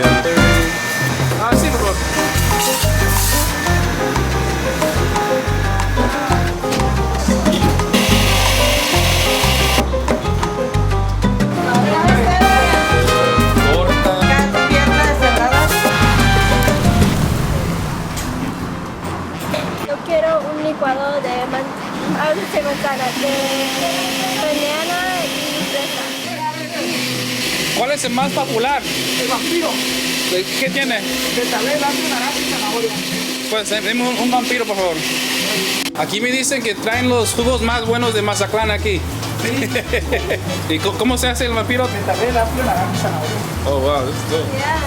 be honest. Ah, sí, por favor. Yo quiero un licuado de manzana, de banana y fresa. ¿Cuál es el más popular? El vampiro. ¿Qué tiene? Betabel, apio, naranja y zanahoria. Pues deme un vampiro, por favor. Aquí me dicen que traen los jugos más buenos de Mazatlán aquí. ¿Y cómo se hace el vampiro? Betabel, apio, naranja y zanahoria. Oh, wow, this is good. Yeah.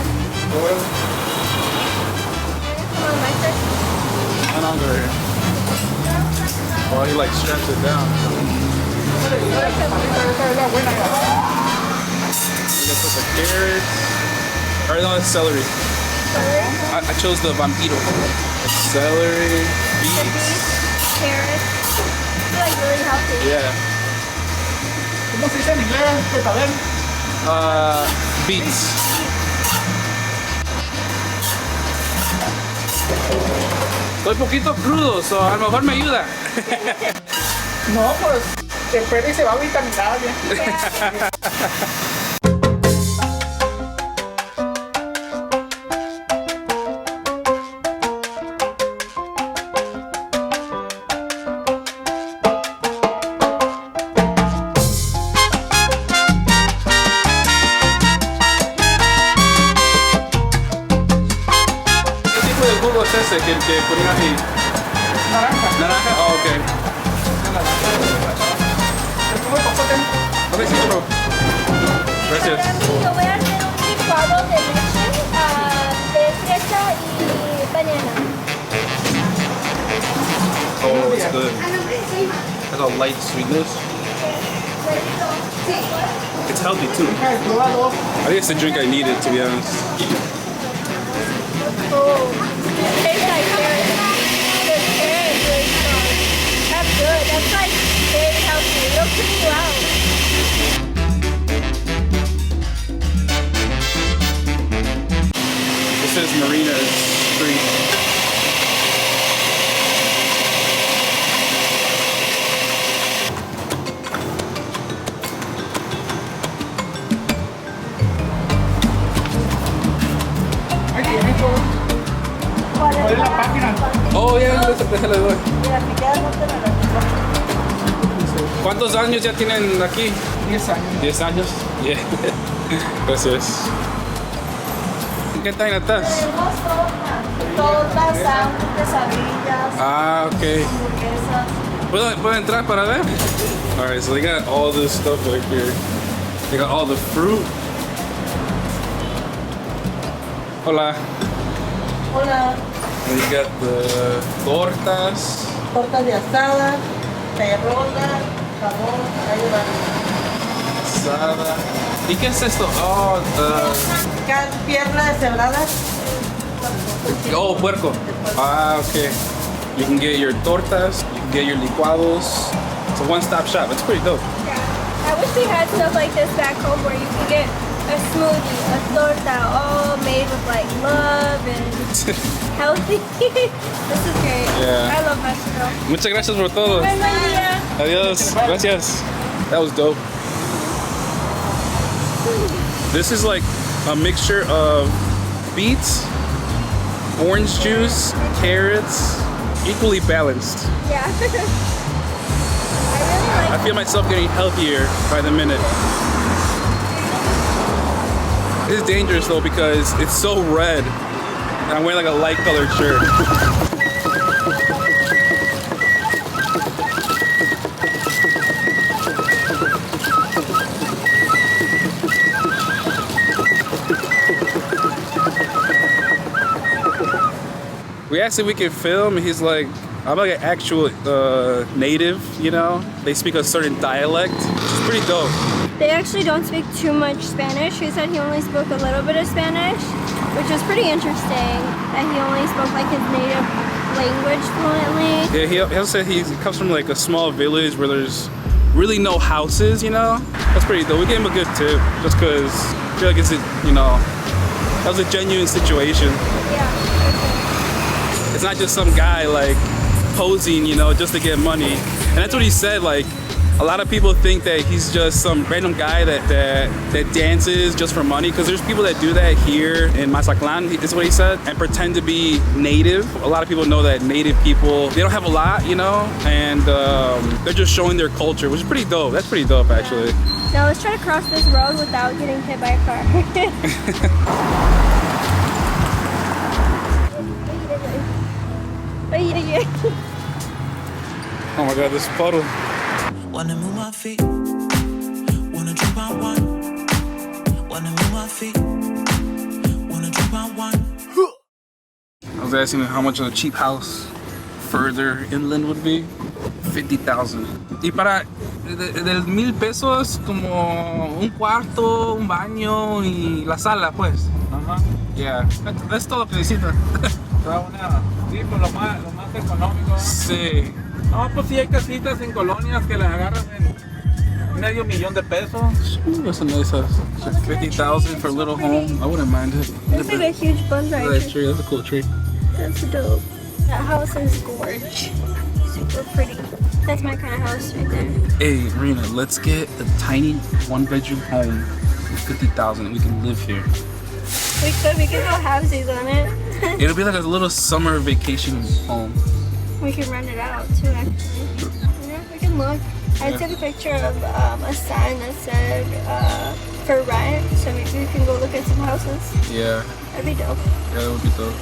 Come on, my first. I'm hungry. Oh, he like straps it down. Let's put the carrots. Or no, it's celery. I chose the vampiro. Celery, beets. Carrots. It's like really healthy. Yeah. ¿Cómo se dice en inglés? Betabel. Beets. Estoy poquito crudo, so a lo mejor me ayuda. No, pues se espera y se va a vitaminar bien. ¿Qué tipo de jugo es ese que ponía ahí? Naranja. ¿Naranja? Oh, ok. El jugo de popote. Ok, sí, bro. Gracias. Yo voy a hacer un licuado de leche, de fresa y banana. Oh, it's good. Has a light sweetness. It's healthy too. Prueba dos. I think it's the drink I needed, to be honest. Oh, it tastes like carrot. The carrot is really strong. That's good. That's like very healthy. It'll clean you out. This is Marina Street. Ahí tiene todo. ¿Cuál es la página? Oh, yeah, déjale doy. Mira, me queda no te la ¿Cuántos años ya tienen aquí? 10 años. 10 años. Yeah. Gracias. ¿Qué tal estás? Tenemos tortas, sándwiches, quesadillas, Ah, okay. hamburguesas. ¿Puedo entrar para ver? Alright, so they got all this stuff right here. They got all the fruit. Hola. Hola, And you got the tortas. tortas de asada, perrona, jamón, ahí va. Asada. ¿Y qué es esto? Oh, Pierna deshebrada. oh, puerco. Ah, okay. You can get your tortas, you can get your licuados. It's a one-stop shop. It's pretty dope. Yeah. I wish we had stuff like this back home where you can get a smoothie, a torta, all made with like love and healthy. This is great. Yeah. I love Mexico. Muchas gracias por todo. Buen día. Adios. Gracias. That was dope. This is like a mixture of beets, orange juice, carrots, equally balanced. Yeah. I really I like feel myself getting healthier by the minute. It's dangerous though because it's so red. And I'm wearing like a light colored shirt. We asked if we could film, and he's like, I'm like an actual native, you know? They speak a certain dialect, which is pretty dope. They actually don't speak too much Spanish. He said he only spoke a little bit of Spanish, which was pretty interesting, that he only spoke like his native language fluently. Yeah, he also said he comes from like a small village where there's really no houses, you know? That's pretty dope. We gave him a good tip, just because I feel like it's, you know, That was a genuine situation. Yeah. It's not just some guy like posing, you know, just to get money. And that's what he said. Like, a lot of people think that he's just some random guy that dances just for money, because there's people that do that here in Mazatlán, is what he said, and pretend to be native. A lot of people know that native people, they don't have a lot, you know, and they're just showing their culture, which is pretty dope. That's pretty dope, actually. Now let's try to cross this road without getting hit by a car. Oh my God, this puddle. Wanna move my feet, wanna drink my wine. Wanna move my feet, wanna drink my wine. I was asking him how much a cheap house further inland would be. 50,000. Y para del 1,000 pesos como un cuarto, un baño y la sala, pues. Ajá. Yeah, that's todo lo que necesita. Sí, pues lo más económico. Sí. No, pues sí hay casitas en colonias que las agarran en $500,000 de pesos. Ooh, that's a nice house. 50,000 for a little home. I wouldn't mind it. There's like a huge bonsai That's tree. tree. That's a cool tree. That's dope. That house is gorge. Super pretty. That's my kind of house right there. Hey, Rena, let's get a tiny one-bedroom home for 50,000 and we can live here. We could go halvesies on it. It'll be like a little summer vacation home. We can rent it out too, actually. Yeah, we can look. I took a picture of a sign that said for rent, so maybe we can go look at some houses. Yeah, That'd be dope. that would be dope.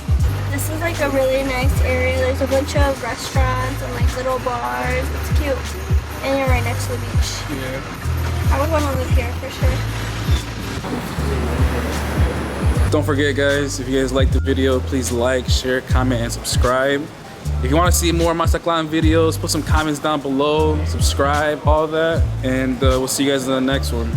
This is like a really nice area. There's a bunch of restaurants and like little bars. It's cute. And you're right next to the beach. Yeah. I would want to live here for sure. Don't forget, guys, if you guys like the video, please like, share, comment, and subscribe. If you want to see more Mazatlán videos, put some comments down below, subscribe, all that, and we'll see you guys in the next one.